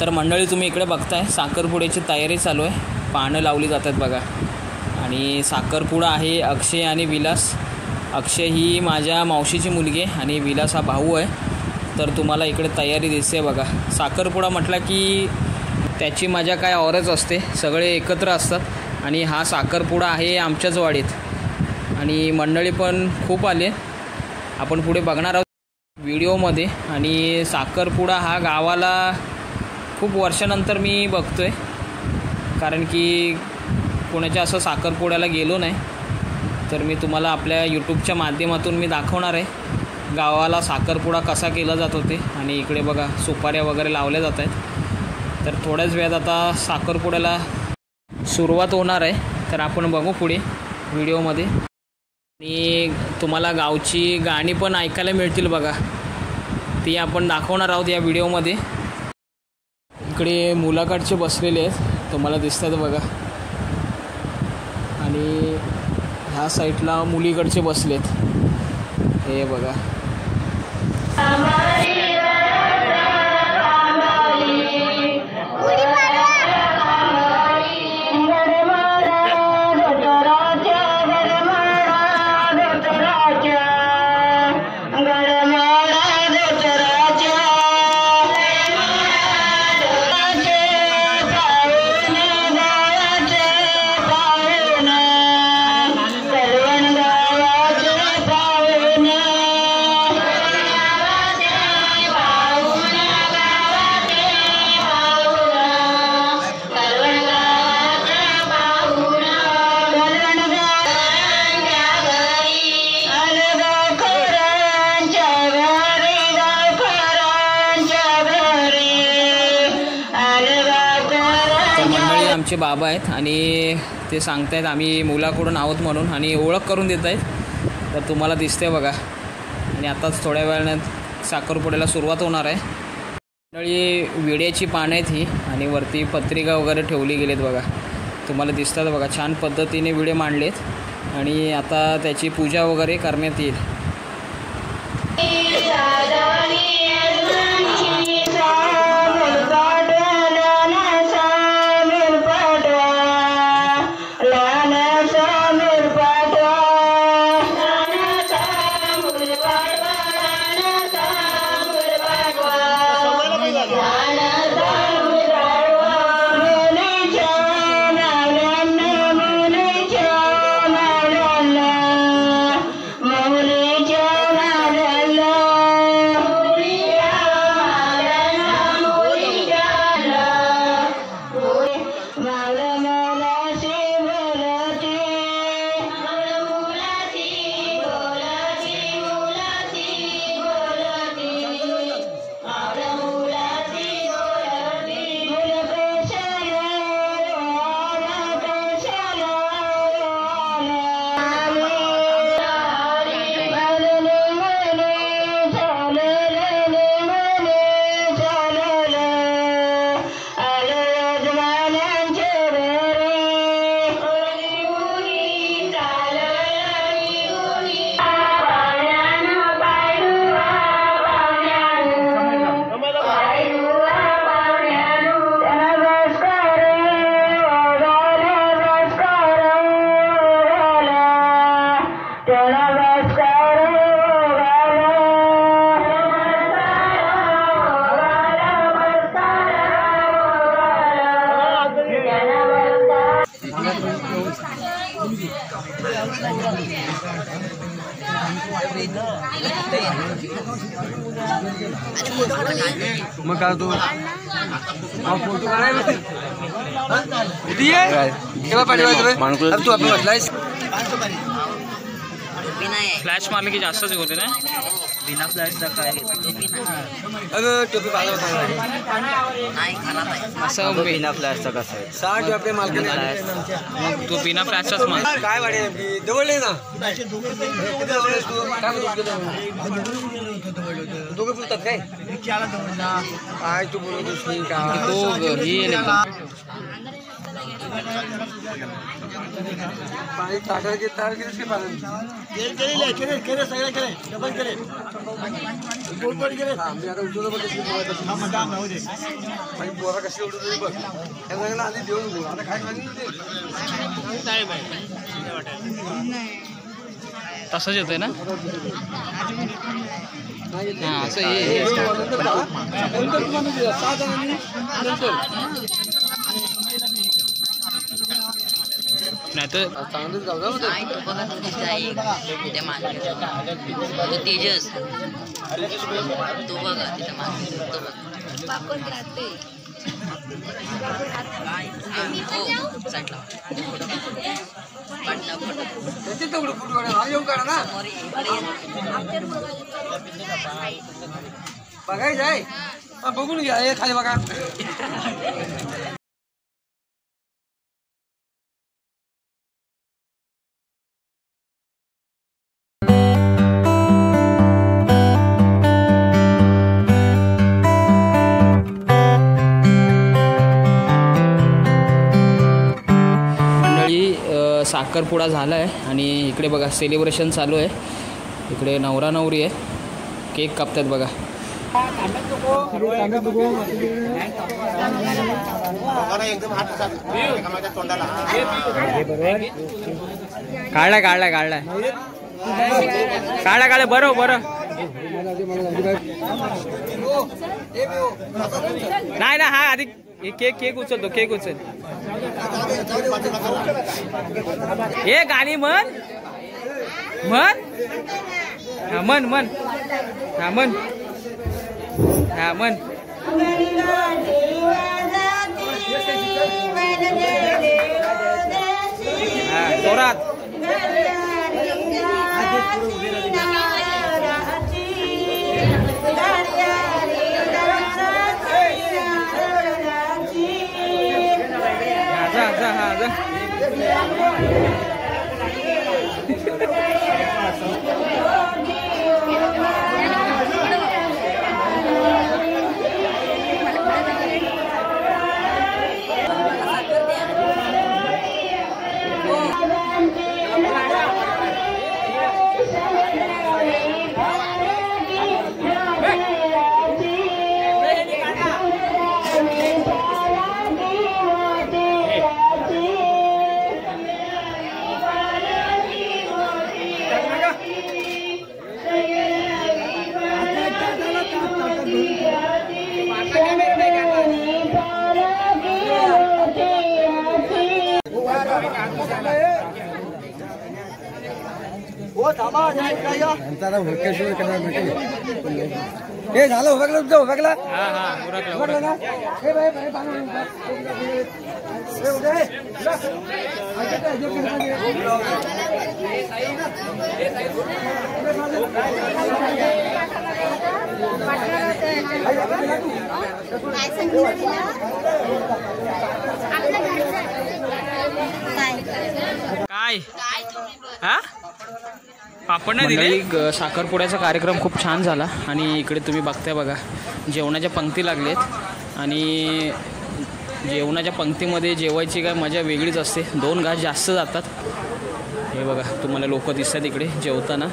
तर मंडळी तुम्ही इकडे बघताय साखरपुड्याची तयारी चालू आहे, पानं लावली जातात बघा। आणि साखरपुडा आहे अक्षय आणि विलास। अक्षय ही माझ्या मावशीची मुलगी आहे आणि विलास हा भाऊ आहे। तर तुम्हाला इकडे तयारी दिसते बघा। साखरपुडा म्हटला की त्याची मजा काय औरच असते, सगळे एकत्र असतात। आणि हा साखरपुडा आहे आमच्याच वाडीत आणि मंडळी पण खूप आले, आपण पुढे बघणार आहोत व्हिडिओमध्ये। आणि साखरपुडा हा गावाला खूप वर्षानंतर मी बघतोय, कारण की कोणाच्या असं साखरपुड्याला गेलो नाही। तर मी तुम्हाला आपल्या यूट्यूबच्या माध्यमातून मी दाखवणार आहे गावाला साखरपुडा कसा केला जात होते। आणि इकडे बघा सुपाऱ्या वगैरे लावल्या जात आहेत। तर थोड्याच वेळात आता साखरपुड्याला सुरुवात होणार आहे, तर आपण बघू पुढे व्हिडिओमध्ये। आणि तुम्हाला गावची गाणी पण ऐकायला मिळतील बघा, ती आपण दाखवणार आहोत या व्हिडिओमध्ये। इकडे मुलाकडचे बसलेले आहेत, तुम्हाला दिसतात बघा। आणि ह्या साईडला मुलीकडचे बसलेत, हे बघा। आमचे बाबा आहेत आणि ते सांगतायत आम्ही मुलाकडून आहोत म्हणून, आणि ओळख करून देत आहेत। तर तुम्हाला दिसते बघा। आणि आताच थोड्या वेळानं साखरपुड्याला सुरुवात होणार आहे। मंडळी विड्याची पानं आहेत ही, आणि वरती पत्रिका वगैरे ठेवली गेलीत बघा, तुम्हाला दिसतात बघा। छान पद्धतीने विडे मांडलेत आणि आता त्याची पूजा वगैरे करण्यात येईल। मग काय तू फोटो काढायला तू आपण म्हटलायस फ्लॅश मारले की जास्तच होते ना, बिना फ्लॅशचा काय टोपी असं बिना फ्लॅशचा कसं आहे 60 आपले मालकी मग तू बिना फ्लॅशचाच मार काय वाढे जवळ ना दोघे बोलतात काय काय तू बोलतोस का तो ही पाणी ताटार घेत तार केलीस की पाणी केले सगळे केले डबल केले दोन पडी केले आम्ही आता उठवलं बघ कशी पोरा कशी उठवली बघ त्या सगळ्यांना आधी देऊन घेऊ आता काय माहिती तसंच येतोय ना असं नाही तर चांगलंच गाव तेजस तो बघा तिथं येऊ काढा ना बघायचं आहे बघून घ्या हे खाली बघा साखरपुडा झाला आहे आणि इकडे बघा सेलिब्रेशन चालू आहे. इकडे नवरा नवरी आहे, केक कापतात बघा. काढलाय काढलाय काढलाय काढला काढला बरं बरं नाही ना. हा आधी केक केक उचलतो केक उचल. हे गाणी म्हण म्हण हा म्हण म्हण हा म्हण हा म्हण. हा जोरात. जा जा हा जा. हे झालं उरकलं उरकला. हा हा उरकला ना हे बाय बाय काय हा पापड नाही दिले. साखरपुड्याचा कार्यक्रम खूप छान झाला आणि इकडे तुम्ही बघताय बघा जेवणाच्या पंक्ती लागलेत आणि जेवणाच्या पंक्तीमध्ये जेवायची काय मजा वेगळीच असते. 2 घास जास्त जातात. हे बघा तुम्हाला लोक दिसतात इकडे जेवताना.